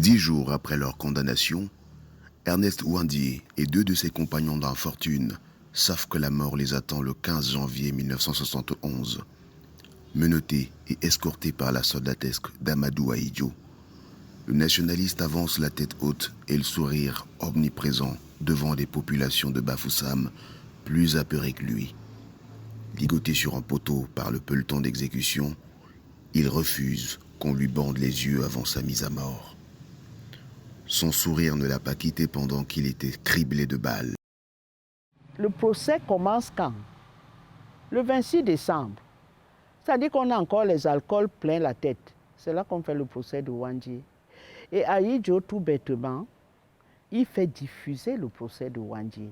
10 jours après leur condamnation, Ernest Ouandié et 2 de ses compagnons d'infortune savent que la mort les attend le 15 janvier 1971. Menottés et escortés par la soldatesque d'Amadou Ahidjo, le nationaliste avance la tête haute et le sourire omniprésent devant des populations de Bafoussam plus apeurées que lui. Ligoté sur un poteau par le peloton d'exécution, il refuse qu'on lui bande les yeux avant sa mise à mort. Son sourire ne l'a pas quitté pendant qu'il était criblé de balles. Le procès commence quand? Le 26 décembre. C'est-à-dire qu'on a encore les alcools plein la tête. C'est là qu'on fait le procès de Ouandié. Et Ahidjo, tout bêtement, il fait diffuser le procès de Ouandié.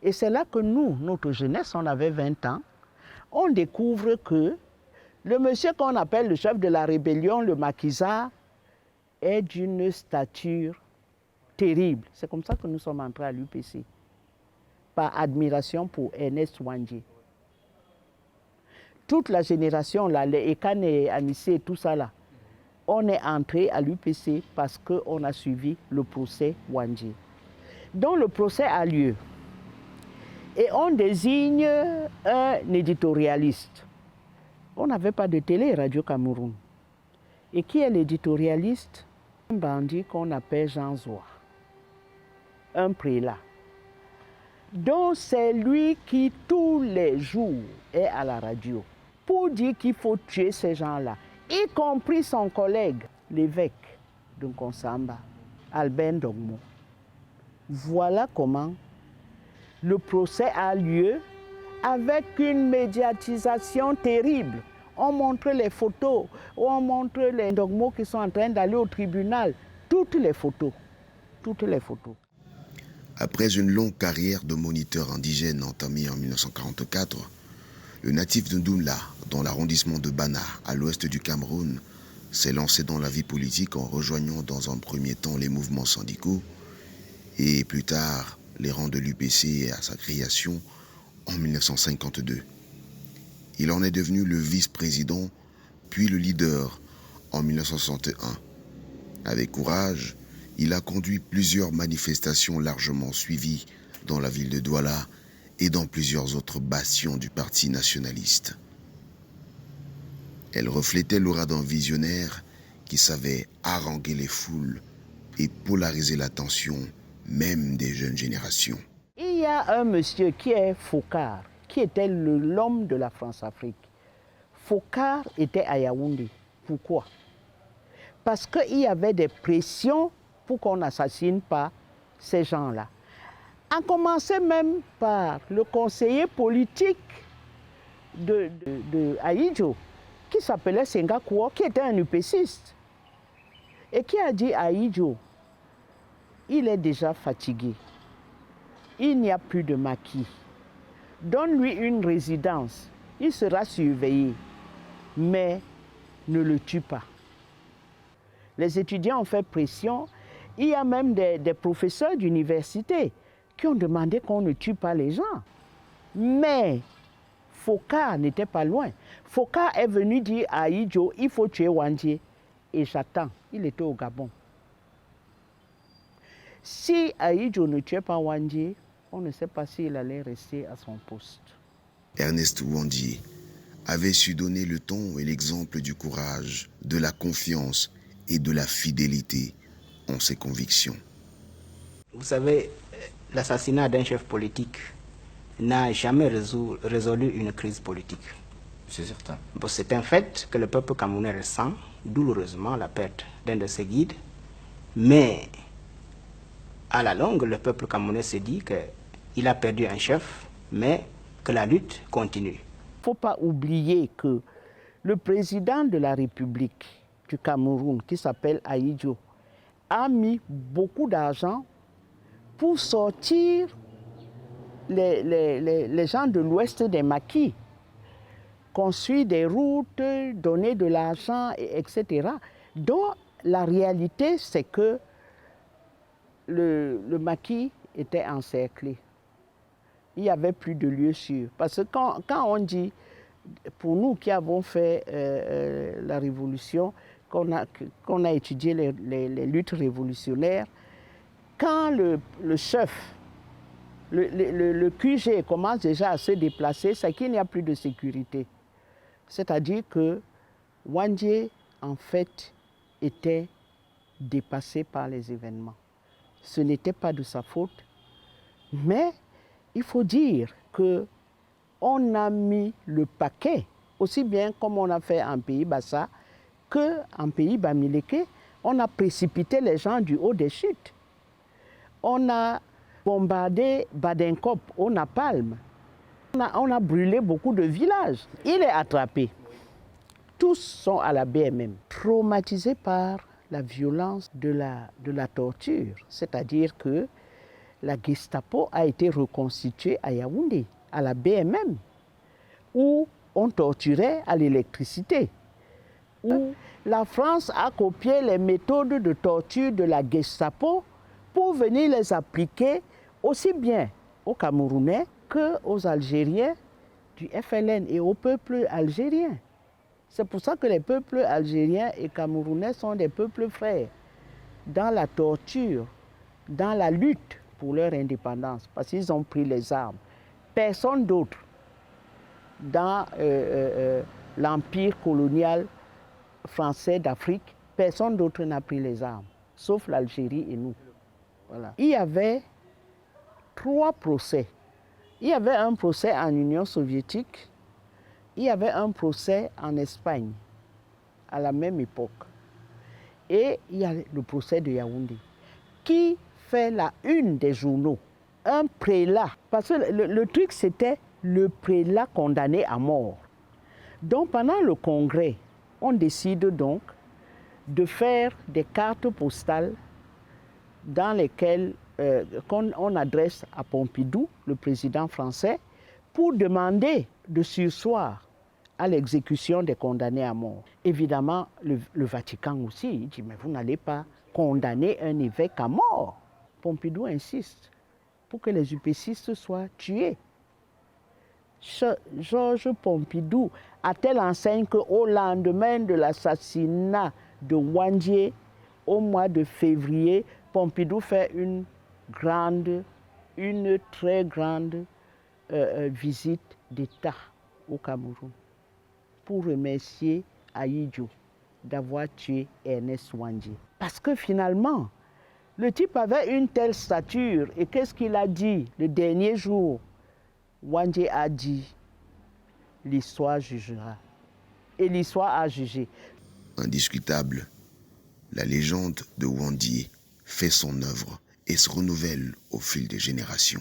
Et c'est là que nous, notre jeunesse, on avait 20 ans, on découvre que le monsieur qu'on appelle le chef de la rébellion, le maquisard, est d'une stature terrible. C'est comme ça que nous sommes entrés à l'UPC, par admiration pour Ernest Ouandié. Toute la génération, là, les Ekane et Anissé, tout ça, là, on est entré à l'UPC parce qu'on a suivi le procès Ouandié. Donc le procès a lieu. Et on désigne un éditorialiste. On n'avait pas de télé, Radio Cameroun. Et qui est l'éditorialiste? Un bandit qu'on appelle Jean Zoua, un prélat. Donc c'est lui qui, tous les jours, est à la radio pour dire qu'il faut tuer ces gens-là, y compris son collègue, l'évêque de Nkonsamba, Albert Ndogmo. Voilà comment le procès a lieu avec une médiatisation terrible. On montre les photos, on montre les Ndogmo qui sont en train d'aller au tribunal. Toutes les photos, toutes les photos. Après une longue carrière de moniteur indigène entamée en 1944, le natif de Ndoumbla, dans l'arrondissement de Bana, à l'ouest du Cameroun, s'est lancé dans la vie politique en rejoignant dans un premier temps les mouvements syndicaux et plus tard les rangs de l'UPC à sa création en 1952. Il en est devenu le vice-président, puis le leader en 1961. Avec courage, il a conduit plusieurs manifestations largement suivies dans la ville de Douala et dans plusieurs autres bastions du parti nationaliste. Elle reflétait l'aura d'un visionnaire qui savait haranguer les foules et polariser l'attention même des jeunes générations. Il y a un monsieur qui est Focard, qui était l'homme de la France-Afrique. Focard était à Yaoundé. Pourquoi? Parce qu'il y avait des pressions pour qu'on n'assassine pas ces gens-là. A commencer même par le conseiller politique de Ahidjo, qui s'appelait Senga Kouo, qui était un UPCiste, et qui a dit à Ahidjo, il est déjà fatigué, il n'y a plus de maquis, donne-lui une résidence, il sera surveillé, mais ne le tue pas. Les étudiants ont fait pression, il y a même des professeurs d'université qui ont demandé qu'on ne tue pas les gens. Mais Focard n'était pas loin. Focard est venu dire à Ahidjo, il faut tuer Ouandié. Et j'attends, il était au Gabon. Si Ahidjo ne tuait pas Ouandié, on ne sait pas s'il allait rester à son poste. Ernest Ouandié avait su donner le ton et l'exemple du courage, de la confiance et de la fidélité en ses convictions. Vous savez, l'assassinat d'un chef politique n'a jamais résolu une crise politique. C'est certain. Bon, c'est un fait que le peuple camerounais ressent douloureusement la perte d'un de ses guides, mais à la longue, le peuple camerounais se dit qu'il a perdu un chef, mais que la lutte continue. Il ne faut pas oublier que le président de la République du Cameroun, qui s'appelle Ahidjo, a mis beaucoup d'argent pour sortir les gens de l'ouest des maquis, construire des routes, donner de l'argent, etc. Donc la réalité, c'est que le maquis était encerclé. Il n'y avait plus de lieu sûr. Parce que quand on dit, pour nous qui avons fait la révolution, qu'on a étudié les luttes révolutionnaires, quand le chef, le QG commence déjà à se déplacer, c'est qu'il n'y a plus de sécurité. C'est-à-dire que Wandje, en fait, était dépassé par les événements. Ce n'était pas de sa faute, mais il faut dire qu'on a mis le paquet, aussi bien comme on a fait en Pays Bassa, qu'en Pays Bamileke, on a précipité les gens du haut des chutes. On a bombardé Badenkop au napalm. On a brûlé beaucoup de villages. Il est attrapé. Tous sont à la BMM, traumatisés par la violence de la torture. C'est-à-dire que la Gestapo a été reconstituée à Yaoundé, à la BMM, où on torturait à l'électricité. Où la France a copié les méthodes de torture de la Gestapo pour venir les appliquer aussi bien aux Camerounais qu'aux Algériens du FLN et au peuple algérien. C'est pour ça que les peuples algériens et camerounais sont des peuples frères dans la torture, dans la lutte pour leur indépendance, parce qu'ils ont pris les armes. Personne d'autre dans l'empire colonial français d'Afrique, personne d'autre n'a pris les armes, sauf l'Algérie et nous. Voilà. Il y avait 3 procès. Il y avait un procès en Union soviétique, il y avait un procès en Espagne à la même époque. Et il y a le procès de Yaoundé, qui fait la une des journaux. Un prélat, parce que le truc c'était le prélat condamné à mort. Donc pendant le congrès, on décide donc de faire des cartes postales dans lesquelles on adresse à Pompidou, le président français, pour demander de surseoir à l'exécution des condamnés à mort. Évidemment, le Vatican aussi, il dit, mais vous n'allez pas condamner un évêque à mort. Pompidou insiste pour que les UPCistes soient tués. Georges Pompidou a telle enseigne qu'au lendemain de l'assassinat de Wandje, au mois de février, Pompidou fait une très grande visite d'État au Cameroun pour remercier Ahidjo d'avoir tué Ernest Wandje. Parce que finalement, le type avait une telle stature et qu'est-ce qu'il a dit le dernier jour? Wandje a dit, l'histoire jugera. Et l'histoire a jugé. Indiscutable, la légende de Wandje fait son œuvre et se renouvelle au fil des générations.